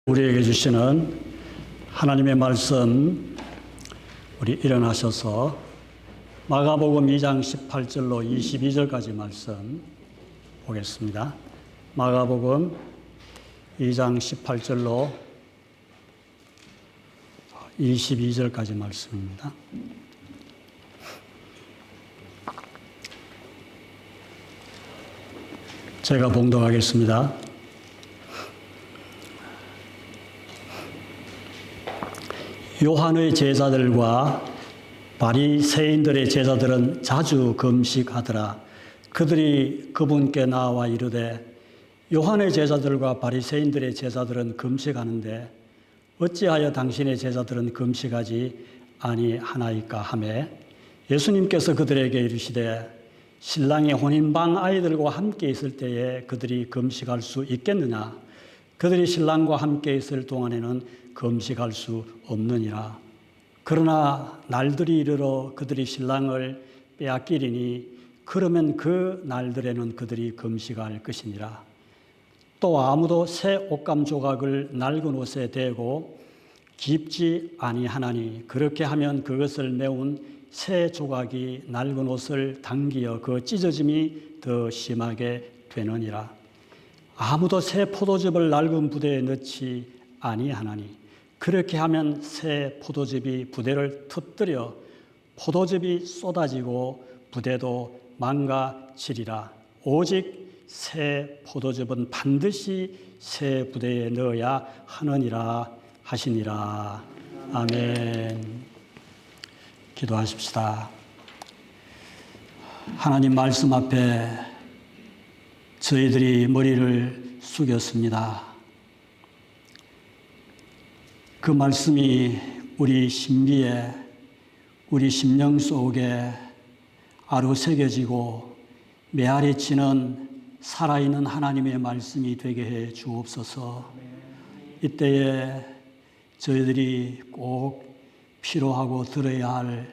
우리에게 주시는 하나님의 말씀, 우리 일어나셔서 마가복음 2장 18절로 22절까지 말씀 보겠습니다. 마가복음 2장 18절로 22절까지 말씀입니다. 제가 봉독하겠습니다. 요한의 제자들과 바리새인들의 제자들은 자주 금식하더라. 그들이 그분께 나와 이르되 요한의 제자들과 바리새인들의 제자들은 금식하는데 어찌하여 당신의 제자들은 금식하지 아니하나이까 하매 예수님께서 그들에게 이르시되 신랑이 혼인방 아이들과 함께 있을 때에 그들이 금식할 수 있겠느냐? 그들이 신랑과 함께 있을 동안에는 금식할 수 없느니라. 그러나 날들이 이르러 그들이 신랑을 빼앗기리니 그러면 그 날들에는 그들이 금식할 것이니라. 또 아무도 새 옷감 조각을 낡은 옷에 대고 깁지 아니하나니 그렇게 하면 그것을 메운 새 조각이 낡은 옷을 당기어 그 찢어짐이 더 심하게 되느니라. 아무도 새 포도즙을 낡은 부대에 넣지 아니하나니 그렇게 하면 새 포도즙이 부대를 터뜨려 포도즙이 쏟아지고 부대도 망가지리라. 오직 새 포도즙은 반드시 새 부대에 넣어야 하느니라 하시니라. 아멘. 기도하십시다. 하나님 말씀 앞에 저희들이 머리를 숙였습니다. 그 말씀이 우리 신비에, 우리 심령 속에 아로새겨지고 메아리치는 살아있는 하나님의 말씀이 되게 해 주옵소서. 이때에 저희들이 꼭 필요하고 들어야 할,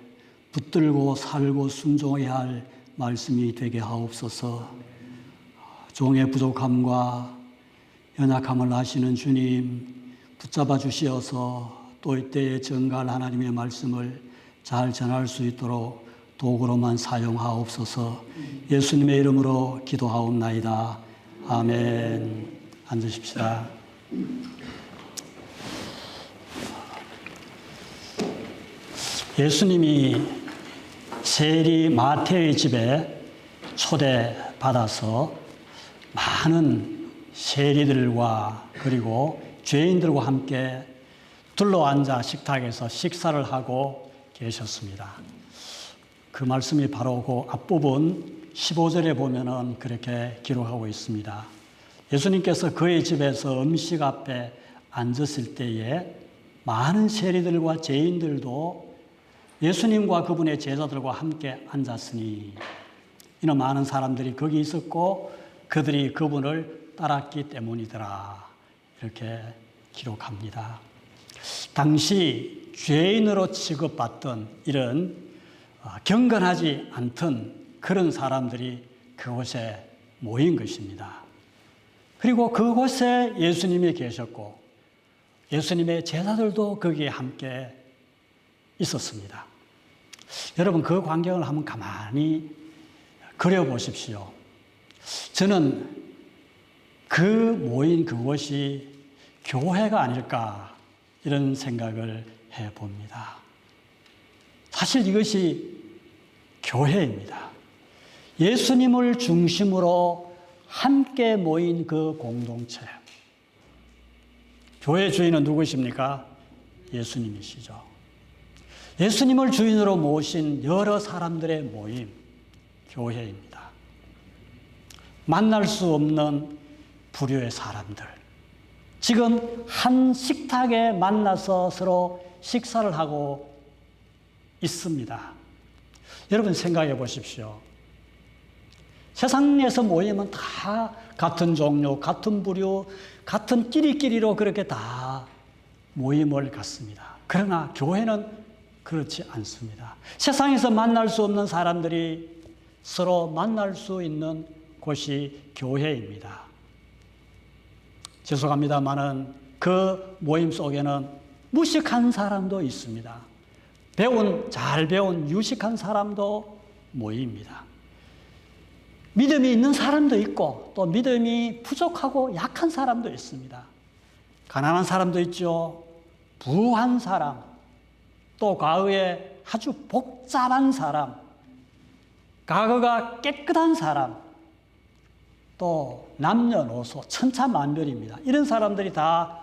붙들고 살고 순종해야 할 말씀이 되게 하옵소서. 종의 부족함과 연약함을 아시는 주님 붙잡아 주시어서 또 이때에 정갈 하나님의 말씀을 잘 전할 수 있도록 도구로만 사용하옵소서. 예수님의 이름으로 기도하옵나이다. 아멘. 앉으십시다. 예수님이 세리 마태의 집에 초대받아서 많은 세리들과 그리고 죄인들과 함께 둘러앉아 식탁에서 식사를 하고 계셨습니다. 그 말씀이 바로 그 앞부분 15절에 보면은 그렇게 기록하고 있습니다. 예수님께서 그의 집에서 음식 앞에 앉았을 때에 많은 세리들과 죄인들도 예수님과 그분의 제자들과 함께 앉았으니 이는 많은 사람들이 거기 있었고 그들이 그분을 따랐기 때문이더라. 이렇게 기록합니다. 당시 죄인으로 취급받던 이런 경건하지 않던 그런 사람들이 그곳에 모인 것입니다. 그리고 그곳에 예수님이 계셨고 예수님의 제자들도 거기에 함께 있었습니다. 여러분 그 광경을 한번 가만히 그려보십시오. 저는 그 모인 그곳이 교회가 아닐까 이런 생각을 해봅니다. 사실 이것이 교회입니다. 예수님을 중심으로 함께 모인 그 공동체. 교회 주인은 누구십니까? 예수님이시죠. 예수님을 주인으로 모신 여러 사람들의 모임, 교회입니다. 만날 수 없는 부류의 사람들. 지금 한 식탁에 만나서 서로 식사를 하고 있습니다. 여러분 생각해 보십시오. 세상에서 모이면 다 같은 종류, 같은 부류, 같은 끼리끼리로 그렇게 다 모임을 갖습니다. 그러나 교회는 그렇지 않습니다. 세상에서 만날 수 없는 사람들이 서로 만날 수 있는 곳이 교회입니다. 죄송합니다마는 그 모임 속에는 무식한 사람도 있습니다. 잘 배운 유식한 사람도 모입니다. 믿음이 있는 사람도 있고 또 믿음이 부족하고 약한 사람도 있습니다. 가난한 사람도 있죠. 부한 사람, 또 과거에 아주 복잡한 사람, 과거가 깨끗한 사람, 또 남녀노소 천차만별입니다. 이런 사람들이 다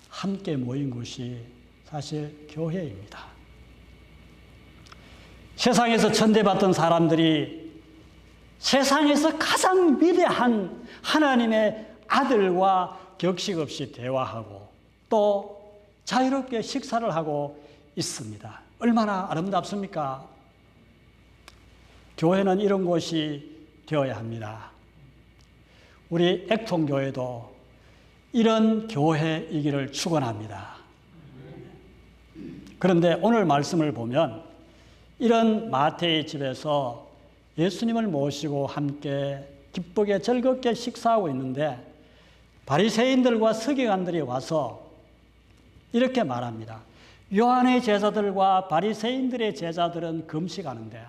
함께 모인 곳이 사실 교회입니다. 세상에서 천대받던 사람들이 세상에서 가장 위대한 하나님의 아들과 격식 없이 대화하고 또 자유롭게 식사를 하고 있습니다. 얼마나 아름답습니까? 교회는 이런 곳이 되어야 합니다. 우리 액통교회도 이런 교회이기를 축원합니다. 그런데 오늘 말씀을 보면 이런 마태의 집에서 예수님을 모시고 함께 기쁘게 즐겁게 식사하고 있는데 바리새인들과 서기관들이 와서 이렇게 말합니다. 요한의 제자들과 바리새인들의 제자들은 금식하는데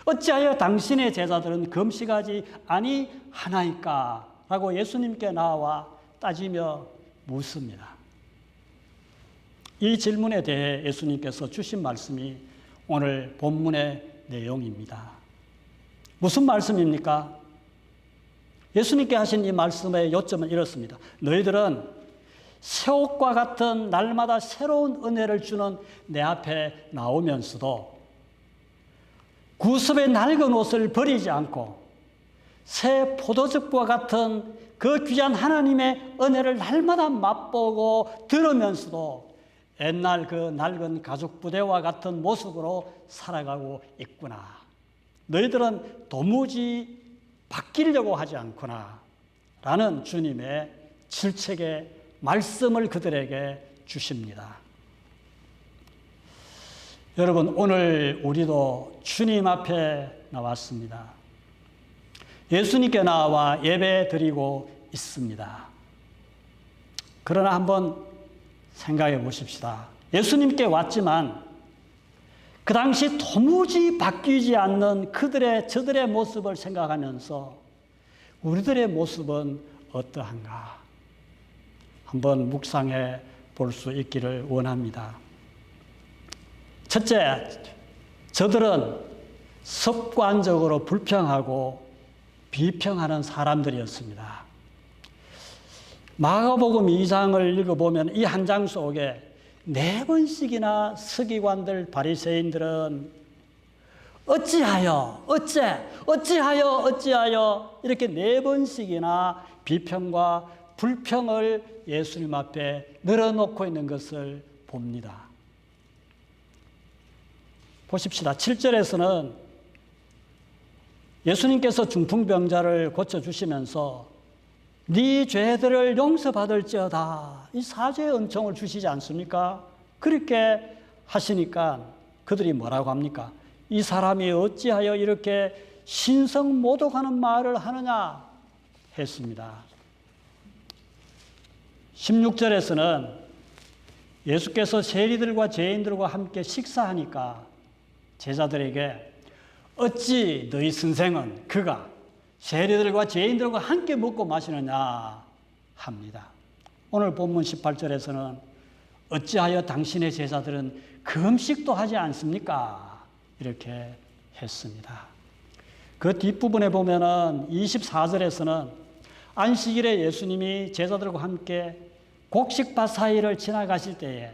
어찌하여 당신의 제자들은 금식하지 아니하나이까? 라고 예수님께 나와 따지며 묻습니다. 이 질문에 대해 예수님께서 주신 말씀이 오늘 본문의 내용입니다. 무슨 말씀입니까? 예수님께 하신 이 말씀의 요점은 이렇습니다. 너희들은 새옷과 같은 날마다 새로운 은혜를 주는 내 앞에 나오면서도 구습의 낡은 옷을 버리지 않고 새 포도즙과 같은 그 귀한 하나님의 은혜를 날마다 맛보고 들으면서도 옛날 그 낡은 가죽 부대와 같은 모습으로 살아가고 있구나. 너희들은 도무지 바뀌려고 하지 않구나. 라는 주님의 질책의 말씀을 그들에게 주십니다. 여러분, 오늘 우리도 주님 앞에 나왔습니다. 예수님께 나와 예배 드리고 있습니다. 그러나 한번 생각해 보십시다. 예수님께 왔지만 그 당시 도무지 바뀌지 않는 저들의 모습을 생각하면서 우리들의 모습은 어떠한가? 한번 묵상해 볼 수 있기를 원합니다. 첫째, 저들은 습관적으로 불평하고 비평하는 사람들이었습니다. 마가복음 2장을 읽어보면 이 한 장 속에 4번씩이나 서기관들 바리새인들은 어찌하여 이렇게 4번씩이나 비평과 불평을 예수님 앞에 늘어놓고 있는 것을 봅니다. 보십시다. 7절에서는 예수님께서 중풍병자를 고쳐주시면서 네 죄들을 용서받을지어다. 이 사죄의 은총을 주시지 않습니까? 그렇게 하시니까 그들이 뭐라고 합니까? 이 사람이 어찌하여 이렇게 신성모독하는 말을 하느냐 했습니다. 16절에서는 예수께서 세리들과 죄인들과 함께 식사하니까 제자들에게 어찌 너희 선생은 그가 세리들과 죄인들과 함께 먹고 마시느냐 합니다. 오늘 본문 18절에서는 어찌하여 당신의 제자들은 금식도 하지 않습니까? 이렇게 했습니다. 그 뒷부분에 보면은 24절에서는 안식일에 예수님이 제자들과 함께 곡식밭 사이를 지나가실 때에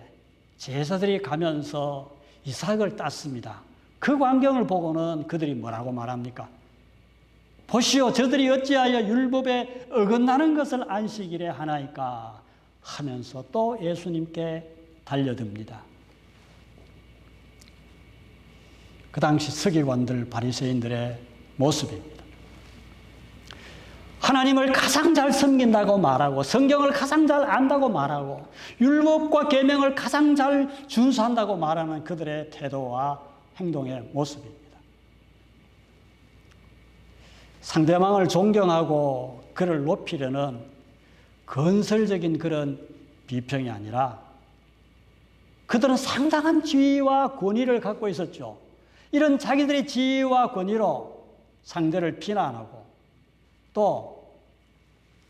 제자들이 가면서 이삭을 땄습니다. 그 광경을 보고는 그들이 뭐라고 말합니까? 보시오, 저들이 어찌하여 율법에 어긋나는 것을 안식일에 하나이까 하면서 또 예수님께 달려듭니다. 그 당시 서기관들, 바리새인들의 모습입니다. 하나님을 가장 잘 섬긴다고 말하고 성경을 가장 잘 안다고 말하고 율법과 계명을 가장 잘 준수한다고 말하는 그들의 태도와 행동의 모습입니다. 상대방을 존경하고 그를 높이려는 건설적인 그런 비평이 아니라 그들은 상당한 지위와 권위를 갖고 있었죠. 이런 자기들의 지위와 권위로 상대를 비난하고 또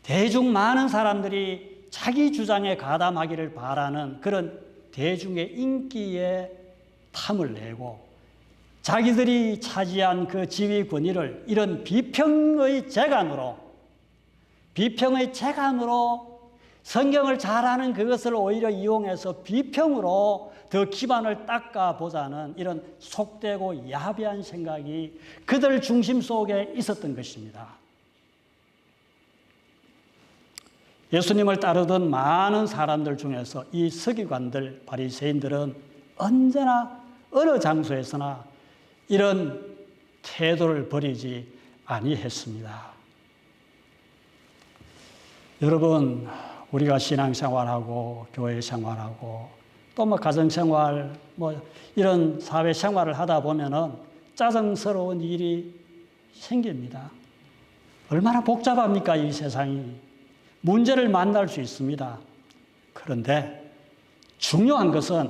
대중 많은 사람들이 자기 주장에 가담하기를 바라는 그런 대중의 인기에 탐을 내고 자기들이 차지한 그 지위 권위를 이런 비평의 재간으로 성경을 잘 아는 그것을 오히려 이용해서 비평으로 더 기반을 닦아보자는 이런 속되고 야비한 생각이 그들 중심 속에 있었던 것입니다. 예수님을 따르던 많은 사람들 중에서 이 서기관들, 바리새인들은 언제나 어느 장소에서나 이런 태도를 버리지 아니했습니다. 여러분, 우리가 신앙생활하고 교회 생활하고 또 가정생활 이런 사회생활을 하다 보면은 짜증스러운 일이 생깁니다. 얼마나 복잡합니까, 이 세상이. 문제를 만날 수 있습니다. 그런데 중요한 것은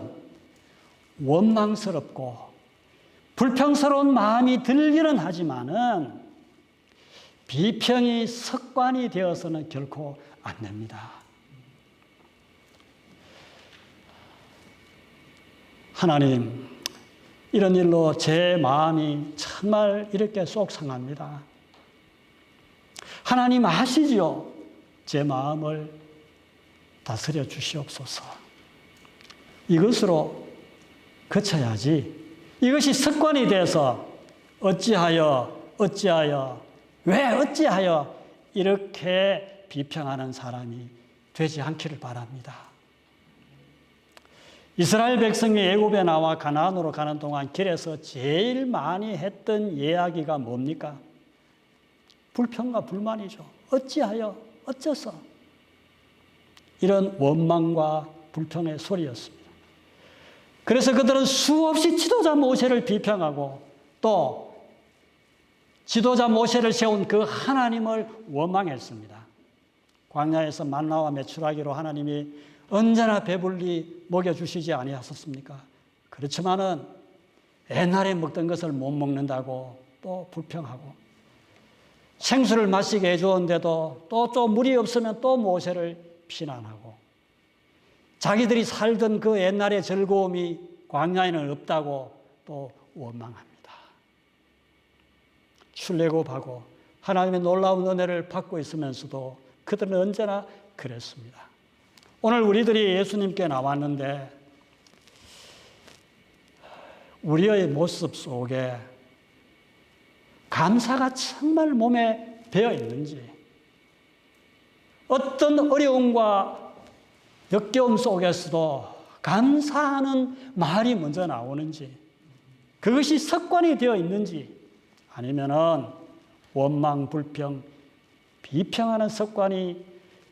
원망스럽고 불평스러운 마음이 들기는 하지만은 비평이 습관이 되어서는 결코 안 됩니다. 하나님, 이런 일로 제 마음이 정말 이렇게 속 상합니다. 하나님 아시지요? 제 마음을 다스려 주시옵소서. 이것으로 그쳐야지. 이것이 습관이 돼서 어찌하여 왜 어찌하여 이렇게 비평하는 사람이 되지 않기를 바랍니다. 이스라엘 백성이 애굽에 나와 가나안으로 가는 동안 길에서 제일 많이 했던 이야기가 뭡니까? 불평과 불만이죠. 어찌하여, 어째서? 이런 원망과 불평의 소리였습니다. 그래서 그들은 수없이 지도자 모세를 비평하고 또 지도자 모세를 세운 그 하나님을 원망했습니다. 광야에서 만나와 메추라기로 하나님이 언제나 배불리 먹여주시지 아니하셨습니까? 그렇지만은 옛날에 먹던 것을 못 먹는다고 또 불평하고 생수를 마시게 해주었는데도 또 좀 물이 없으면 또 모세를 비난하고 자기들이 살던 그 옛날의 즐거움이 광야에는 없다고 또 원망합니다. 출애굽하고 하나님의 놀라운 은혜를 받고 있으면서도 그들은 언제나 그랬습니다. 오늘 우리들이 예수님께 나왔는데 우리의 모습 속에 감사가 정말 몸에 배어 있는지, 어떤 어려움과 역겨움 속에서도 감사하는 말이 먼저 나오는지, 그것이 습관이 되어 있는지, 아니면은 원망, 불평, 비평하는 습관이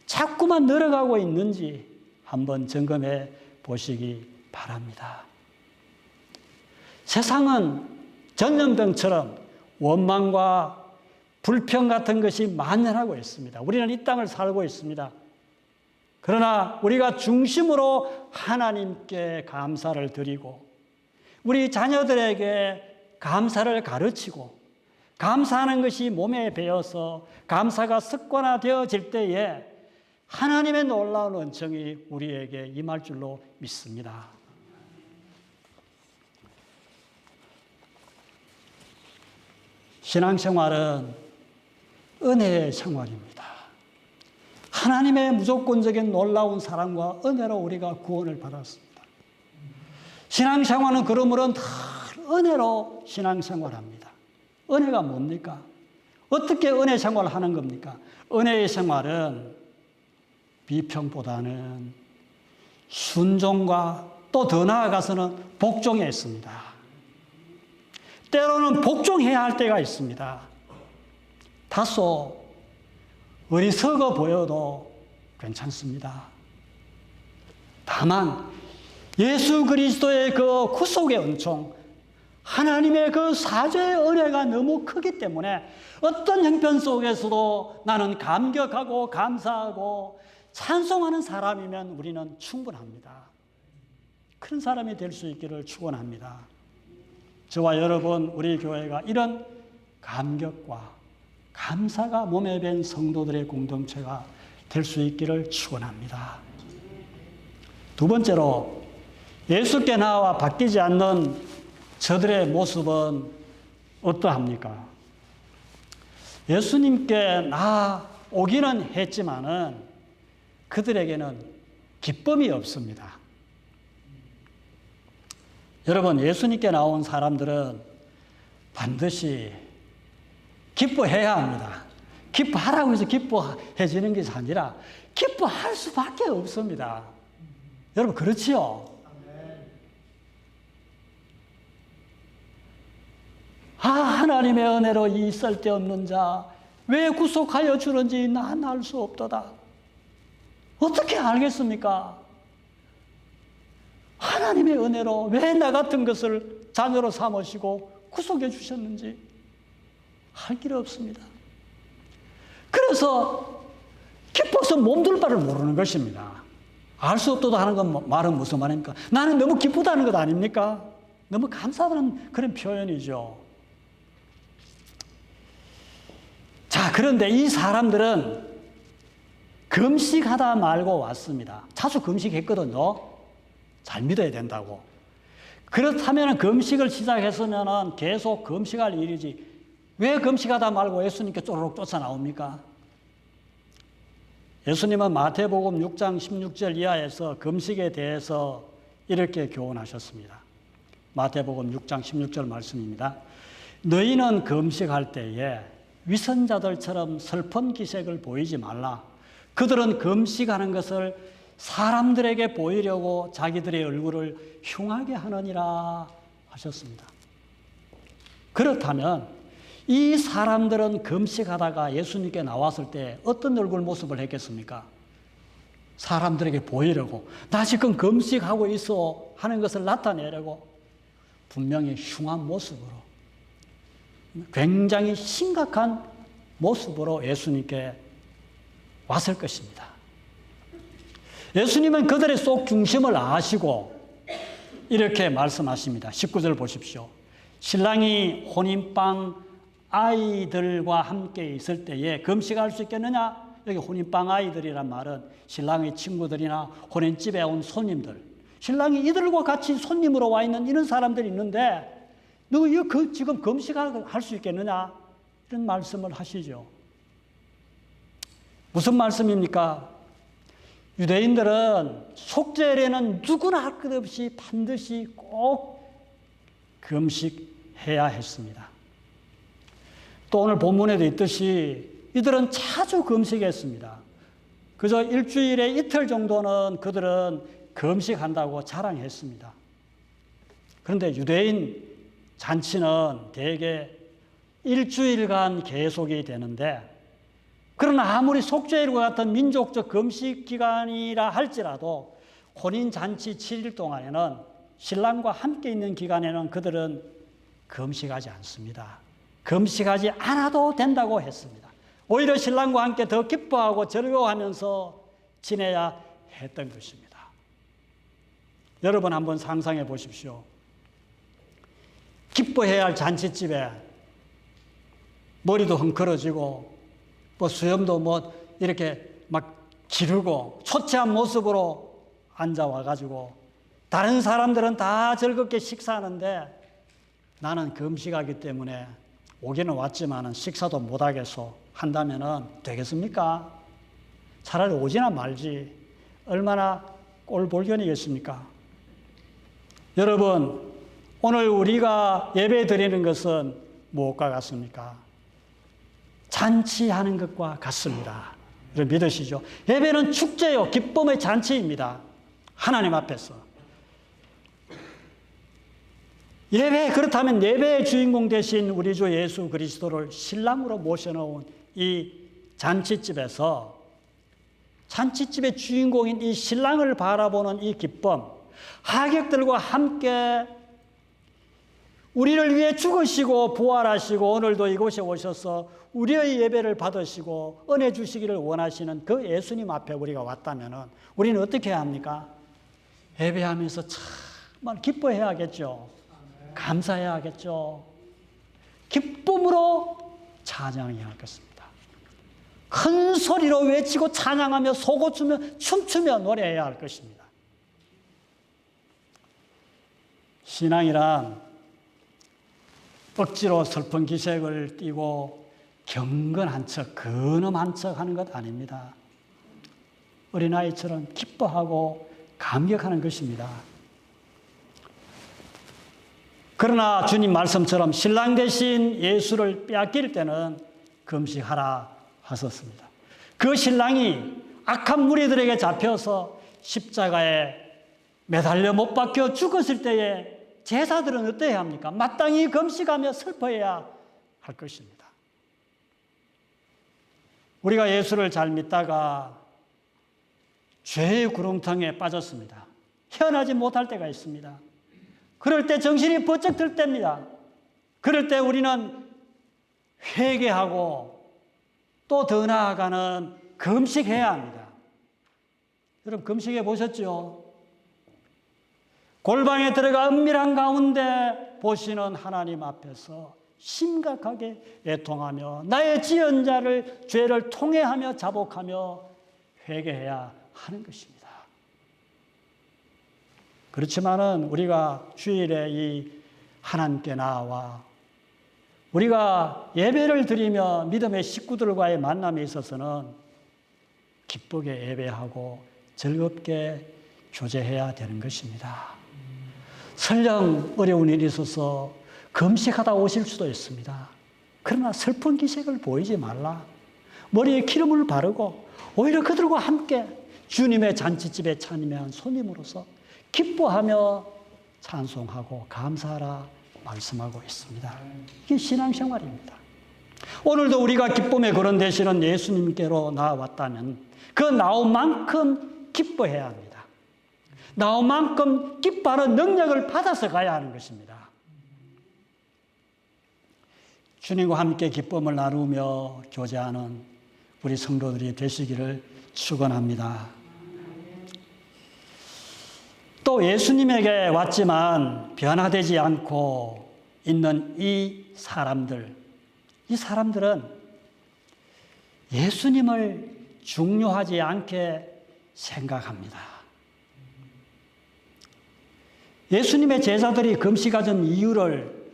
자꾸만 늘어가고 있는지 한번 점검해 보시기 바랍니다. 세상은 전염병처럼 원망과 불평 같은 것이 만연하고 있습니다. 우리는 이 땅을 살고 있습니다. 그러나 우리가 중심으로 하나님께 감사를 드리고 우리 자녀들에게 감사를 가르치고 감사하는 것이 몸에 배어서 감사가 습관화되어질 때에 하나님의 놀라운 은총이 우리에게 임할 줄로 믿습니다. 신앙생활은 은혜의 생활입니다. 하나님의 무조건적인 놀라운 사랑과 은혜로 우리가 구원을 받았습니다. 신앙생활은 그러므로 다 은혜로 신앙생활합니다. 은혜가 뭡니까? 어떻게 은혜 생활을 하는 겁니까? 은혜의 생활은 비평보다는 순종과 또 더 나아가서는 복종에 있습니다. 때로는 복종해야 할 때가 있습니다. 다소 어리석어 보여도 괜찮습니다. 다만 예수 그리스도의 그 구속의 은총, 하나님의 그 사죄의 은혜가 너무 크기 때문에 어떤 형편 속에서도 나는 감격하고 감사하고 찬송하는 사람이면 우리는 충분합니다. 큰 사람이 될 수 있기를 축원합니다. 저와 여러분, 우리 교회가 이런 감격과 감사가 몸에 밴 성도들의 공동체가 될 수 있기를 축원합니다. 두 번째로, 예수께 나와 바뀌지 않는 저들의 모습은 어떠합니까? 예수님께 나오기는 했지만은 그들에게는 기쁨이 없습니다. 여러분, 예수님께 나온 사람들은 반드시 기뻐해야 합니다. 기뻐하라고 해서 기뻐해지는 것이 아니라 기뻐할 수밖에 없습니다. 여러분, 그렇지요? 하나님의 은혜로 이 쓸데없는 자 왜 구속하여 주는지 난 알 수 없도다. 어떻게 알겠습니까? 하나님의 은혜로 왜 나 같은 것을 자녀로 삼으시고 구속해 주셨는지 할 길 없습니다. 그래서 기뻐서 몸둘 바를 모르는 것입니다. 알 수 없도다 하는 건 말은 무슨 말입니까? 나는 너무 기쁘다는 것 아닙니까? 너무 감사하다는 그런 표현이죠. 자, 그런데 이 사람들은 금식하다 말고 왔습니다. 자주 금식했거든요. 잘 믿어야 된다고. 그렇다면 금식을 시작했으면 계속 금식할 일이지. 왜 금식하다 말고 예수님께 쪼르륵 쫓아나옵니까? 예수님은 마태복음 6장 16절 이하에서 금식에 대해서 이렇게 교훈하셨습니다. 마태복음 6장 16절 말씀입니다. 너희는 금식할 때에 위선자들처럼 슬픈 기색을 보이지 말라. 그들은 금식하는 것을 사람들에게 보이려고 자기들의 얼굴을 흉하게 하느니라 하셨습니다. 그렇다면 이 사람들은 금식하다가 예수님께 나왔을 때 어떤 얼굴 모습을 했겠습니까? 사람들에게 보이려고, 나 지금 금식하고 있어 하는 것을 나타내려고 분명히 흉한 모습으로, 굉장히 심각한 모습으로 예수님께 왔을 것입니다. 예수님은 그들의 속 중심을 아시고 이렇게 말씀하십니다. 19절 보십시오. 신랑이 혼인방 아이들과 함께 있을 때에 금식할 수 있겠느냐? 여기 혼인방 아이들이란 말은 신랑의 친구들이나 혼인집에 온 손님들, 신랑이 이들과 같이 손님으로 와 있는 이런 사람들이 있는데 너 지금 금식할 수 있겠느냐? 이런 말씀을 하시죠. 무슨 말씀입니까? 유대인들은 속죄일에는 누구나 할 것 없이 반드시 꼭 금식해야 했습니다. 또 오늘 본문에도 있듯이 이들은 자주 금식했습니다. 그저 일주일에 이틀 정도는 그들은 금식한다고 자랑했습니다. 그런데 유대인 잔치는 대개 일주일간 계속이 되는데, 그러나 아무리 속죄일과 같은 민족적 금식 기간이라 할지라도 혼인잔치 7일 동안에는, 신랑과 함께 있는 기간에는 그들은 금식하지 않습니다. 금식하지 않아도 된다고 했습니다. 오히려 신랑과 함께 더 기뻐하고 즐거워하면서 지내야 했던 것입니다. 여러분 한번 상상해 보십시오. 기뻐해야 할 잔치집에 머리도 헝클어지고 수염도 이렇게 막 기르고 초췌한 모습으로 앉아와가지고 다른 사람들은 다 즐겁게 식사하는데 나는 금식하기 때문에 오기는 왔지만 식사도 못하겠소 한다면 되겠습니까? 차라리 오지나 말지. 얼마나 꼴불견이겠습니까? 여러분, 오늘 우리가 예배 드리는 것은 무엇과 같습니까? 잔치하는 것과 같습니다. 여러분 믿으시죠? 예배는 축제요, 기쁨의 잔치입니다. 하나님 앞에서. 그렇다면 예배의 주인공 되신 우리 주 예수 그리스도를 신랑으로 모셔놓은 이 잔치집에서 잔치집의 주인공인 이 신랑을 바라보는 이 기쁨, 하객들과 함께 우리를 위해 죽으시고 부활하시고 오늘도 이곳에 오셔서 우리의 예배를 받으시고 은혜 주시기를 원하시는 그 예수님 앞에 우리가 왔다면 우리는 어떻게 해야 합니까? 예배하면서 정말 기뻐해야겠죠. 감사해야겠죠. 기쁨으로 찬양해야 하겠습니다. 큰 소리로 외치고 찬양하며 솟구치며 춤추며 노래해야 할 것입니다. 신앙이란 억지로 슬픈 기색을 띠고 경건한 척, 근엄한 척 하는 것 아닙니다. 어린아이처럼 기뻐하고 감격하는 것입니다. 그러나 주님 말씀처럼 신랑 대신 예수를 빼앗길 때는 금식하라 하셨습니다. 그 신랑이 악한 무리들에게 잡혀서 십자가에 매달려 못 박혀 죽었을 때에 제사들은 어때야 합니까? 마땅히 금식하며 슬퍼해야 할 것입니다. 우리가 예수를 잘 믿다가 죄의 구렁텅이에 빠졌습니다. 헤어나지 못할 때가 있습니다. 그럴 때 정신이 번쩍 들 때입니다. 그럴 때 우리는 회개하고 또 더 나아가는 금식해야 합니다. 여러분 금식해 보셨죠? 골방에 들어가 은밀한 가운데 보시는 하나님 앞에서 심각하게 애통하며 나의 지은 자를 죄를 통회하며 자복하며 회개해야 하는 것입니다. 그렇지만은 우리가 주일에 이 하나님께 나와 우리가 예배를 드리며 믿음의 식구들과의 만남에 있어서는 기쁘게 예배하고 즐겁게 교제해야 되는 것입니다. 설령 어려운 일이 있어서 금식하다 오실 수도 있습니다. 그러나 슬픈 기색을 보이지 말라. 머리에 기름을 바르고 오히려 그들과 함께 주님의 잔치집에 참여한 손님으로서 기뻐하며 찬송하고 감사하라 말씀하고 있습니다. 이게 신앙생활입니다. 오늘도 우리가 기쁨의 거론 되시는 예수님께로 나아왔다면 그 나온 만큼 기뻐해야 합니다. 나온 만큼 기뻐하는 능력을 받아서 가야 하는 것입니다. 주님과 함께 기쁨을 나누며 교제하는 우리 성도들이 되시기를 축원합니다. 또 예수님에게 왔지만 변화되지 않고 있는 이 사람들은 예수님을 중요하지 않게 생각합니다. 예수님의 제자들이 금식하던 이유를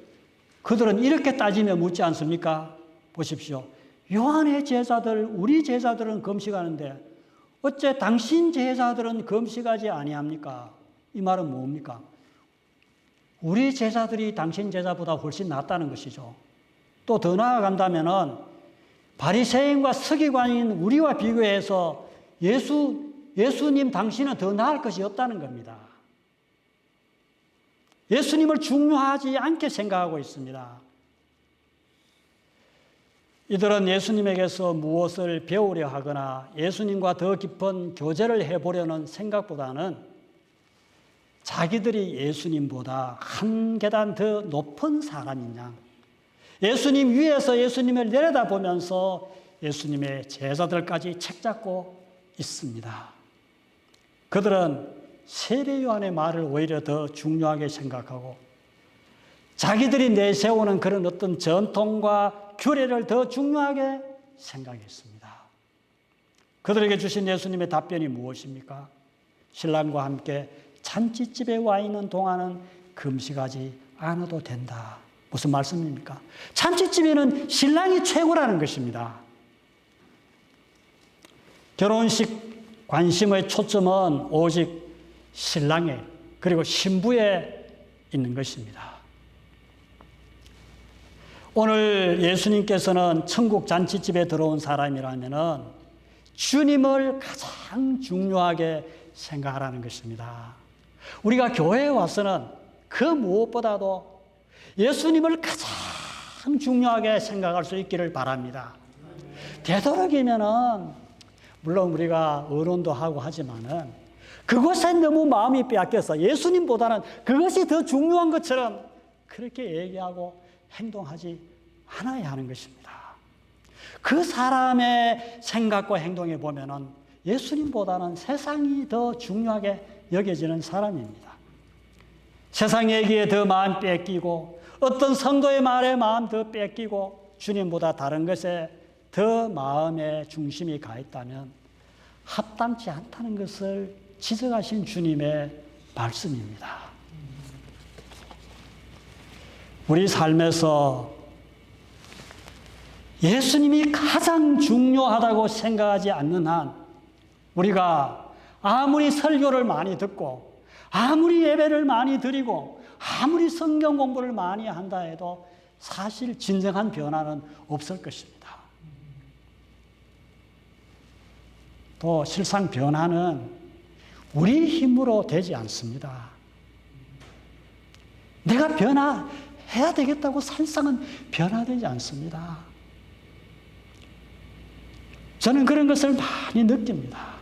그들은 이렇게 따지며 묻지 않습니까? 보십시오. 요한의 제자들, 우리 제자들은 금식하는데 어째 당신 제자들은 금식하지 아니합니까? 이 말은 뭡니까? 우리 제자들이 당신 제자보다 훨씬 낫다는 것이죠. 또 더 나아간다면은 바리새인과 서기관인 우리와 비교해서 예수님 당신은 더 나을 것이 없다는 겁니다. 예수님을 중요하지 않게 생각하고 있습니다. 이들은 예수님에게서 무엇을 배우려 하거나 예수님과 더 깊은 교제를 해보려는 생각보다는 자기들이 예수님보다 한 계단 더 높은 사람인 양, 예수님 위에서 예수님을 내려다보면서 예수님의 제자들까지 책잡고 있습니다. 그들은 세례 요한의 말을 오히려 더 중요하게 생각하고 자기들이 내세우는 그런 어떤 전통과 규례를 더 중요하게 생각했습니다. 그들에게 주신 예수님의 답변이 무엇입니까? 신랑과 함께 잔치집에 와 있는 동안은 금식하지 않아도 된다. 무슨 말씀입니까? 잔치집에는 신랑이 최고라는 것입니다. 결혼식 관심의 초점은 오직 신랑에 그리고 신부에 있는 것입니다. 오늘 예수님께서는 천국 잔치집에 들어온 사람이라면 주님을 가장 중요하게 생각하라는 것입니다. 우리가 교회에 와서는 그 무엇보다도 예수님을 가장 중요하게 생각할 수 있기를 바랍니다. 되도록이면은 물론 우리가 의논도 하고 하지만은 그것에 너무 마음이 빼앗겨서 예수님보다는 그것이 더 중요한 것처럼 그렇게 얘기하고 행동하지 않아야 하는 것입니다. 그 사람의 생각과 행동에 보면은 예수님보다는 세상이 더 중요하게 여겨지는 사람입니다. 세상 얘기에 더 마음 뺏기고 어떤 성도의 말에 마음 더 뺏기고 주님보다 다른 것에 더 마음의 중심이 가 있다면 합당치 않다는 것을 지적하신 주님의 말씀입니다. 우리 삶에서 예수님이 가장 중요하다고 생각하지 않는 한 우리가 아무리 설교를 많이 듣고 아무리 예배를 많이 드리고 아무리 성경 공부를 많이 한다 해도 사실 진정한 변화는 없을 것입니다. 또 실상 변화는 우리 힘으로 되지 않습니다. 내가 변화해야 되겠다고 살상은 변화되지 않습니다. 저는 그런 것을 많이 느낍니다.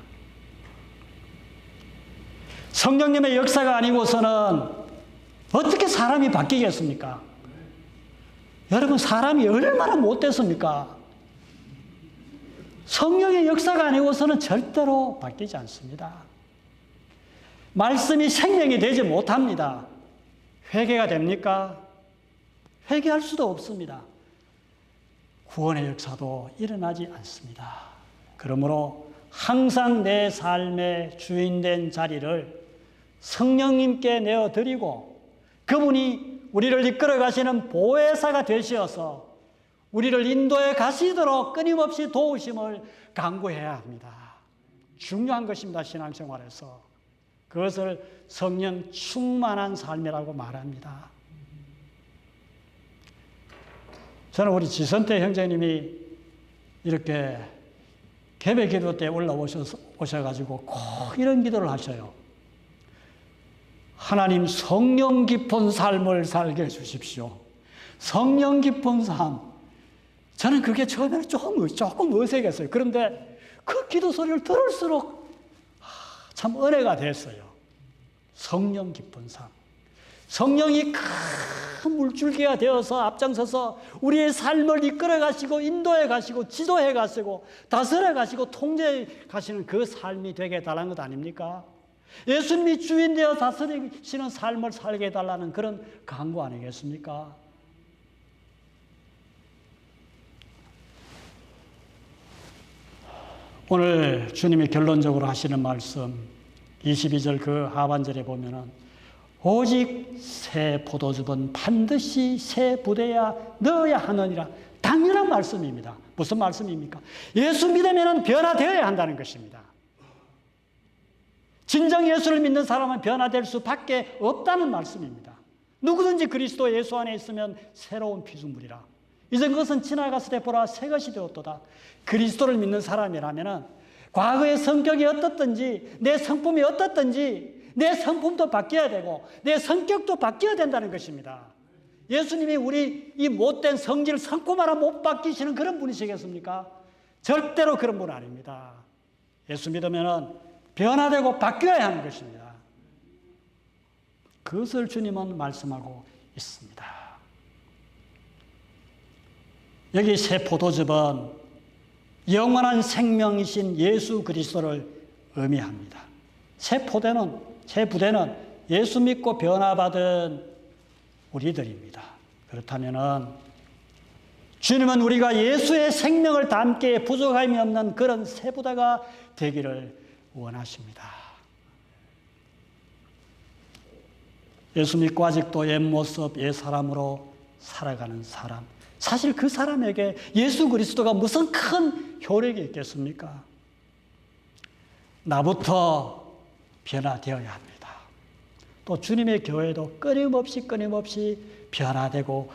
성령님의 역사가 아니고서는 어떻게 사람이 바뀌겠습니까? 여러분, 사람이 얼마나 못됐습니까? 성령의 역사가 아니고서는 절대로 바뀌지 않습니다. 말씀이 생명이 되지 못합니다. 회개가 됩니까? 회개할 수도 없습니다. 구원의 역사도 일어나지 않습니다. 그러므로 항상 내 삶의 주인된 자리를 성령님께 내어드리고 그분이 우리를 이끌어 가시는 보혜사가 되시어서 우리를 인도해 가시도록 끊임없이 도우심을 간구해야 합니다. 중요한 것입니다. 신앙생활에서. 그것을 성령 충만한 삶이라고 말합니다. 저는 우리 지선태 형제님이 이렇게 개별 기도 때 올라오셔가지고 꼭 이런 기도를 하셔요. 하나님, 성령 깊은 삶을 살게 해주십시오. 성령 깊은 삶. 저는 그게 처음에는 조금 어색했어요. 그런데 그 기도 소리를 들을수록 참 은혜가 됐어요. 성령 깊은 삶. 성령이 큰 물줄기가 되어서 앞장서서 우리의 삶을 이끌어 가시고 인도해 가시고 지도해 가시고 다스려 가시고 통제해 가시는 그 삶이 되게 해달라는 것 아닙니까? 예수님이 주인 되어 다스리시는 삶을 살게 해달라는 그런 간구 아니겠습니까? 오늘 주님이 결론적으로 하시는 말씀 22절 그 하반절에 보면은 오직 새 포도즙은 반드시 새 부대에 넣어야 하느니라. 당연한 말씀입니다. 무슨 말씀입니까? 예수 믿으면 변화되어야 한다는 것입니다. 진정 예수를 믿는 사람은 변화될 수밖에 없다는 말씀입니다. 누구든지 그리스도 예수 안에 있으면 새로운 피조물이라. 이전 것은 지나갔을 때 보라 새 것이 되었도다. 그리스도를 믿는 사람이라면 과거의 성격이 어떻든지 내 성품이 어떻든지 내 성품도 바뀌어야 되고 내 성격도 바뀌어야 된다는 것입니다. 예수님이 우리 이 못된 성질 성품 하나 못 바뀌시는 그런 분이시겠습니까? 절대로 그런 분 아닙니다. 예수 믿으면 변화되고 바뀌어야 하는 것입니다. 그것을 주님은 말씀하고 있습니다. 여기 새 포도즙은 영원한 생명이신 예수 그리스도를 의미합니다. 새 부대는 예수 믿고 변화받은 우리들입니다. 그렇다면은 주님은 우리가 예수의 생명을 담게 부족함이 없는 그런 새 부대가 되기를 원하십니다. 예수 믿고 아직도 옛 모습, 옛 사람으로 살아가는 사람. 사실 그 사람에게 예수 그리스도가 무슨 큰 효력이 있겠습니까? 나부터 변화되어야 합니다. 또 주님의 교회도 끊임없이 변화되고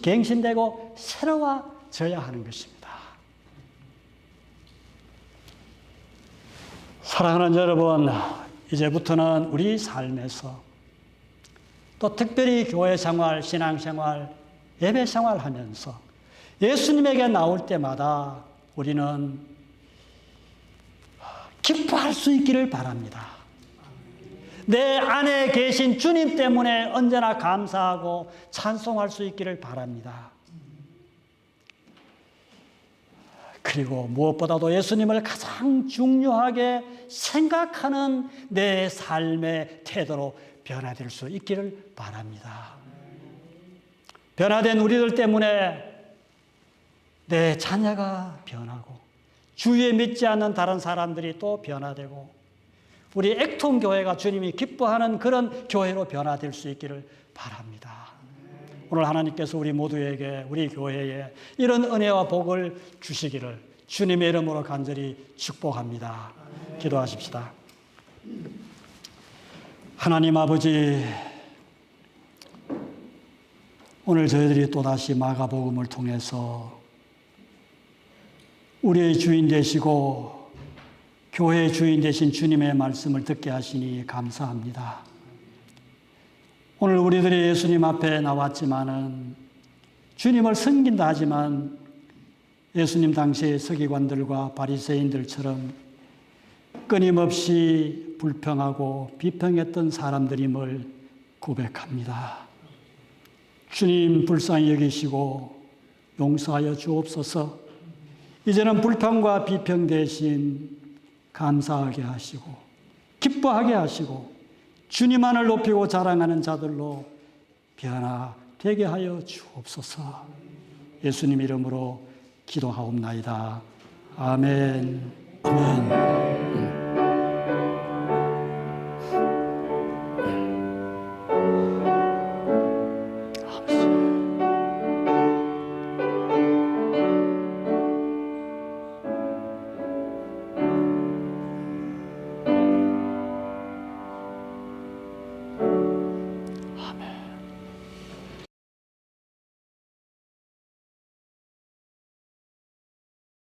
갱신되고 새로워져야 하는 것입니다. 사랑하는 여러분, 이제부터는 우리 삶에서 또 특별히 교회 생활, 신앙 생활, 예배 생활하면서 예수님에게 나올 때마다 우리는 기뻐할 수 있기를 바랍니다. 내 안에 계신 주님 때문에 언제나 감사하고 찬송할 수 있기를 바랍니다. 그리고 무엇보다도 예수님을 가장 중요하게 생각하는 내 삶의 태도로 변화될 수 있기를 바랍니다. 변화된 우리들 때문에 내 자녀가 변하고 주위에 믿지 않는 다른 사람들이 또 변화되고 우리 액통교회가 주님이 기뻐하는 그런 교회로 변화될 수 있기를 바랍니다. 오늘 하나님께서 우리 모두에게 우리 교회에 이런 은혜와 복을 주시기를 주님의 이름으로 간절히 축복합니다. 기도하십시다. 하나님 아버지, 오늘 저희들이 또다시 마가복음을 통해서 우리의 주인 되시고 교회의 주인 되신 주님의 말씀을 듣게 하시니 감사합니다. 오늘 우리들이 예수님 앞에 나왔지만은 주님을 섬긴다 하지만 예수님 당시의 서기관들과 바리새인들처럼 끊임없이 불평하고 비평했던 사람들임을 고백합니다. 주님 불쌍히 여기시고 용서하여 주옵소서. 이제는 불평과 비평 대신 감사하게 하시고 기뻐하게 하시고 주님만을 높이고 자랑하는 자들로 변화되게 하여 주옵소서. 예수님 이름으로 기도하옵나이다. 아멘. 아멘.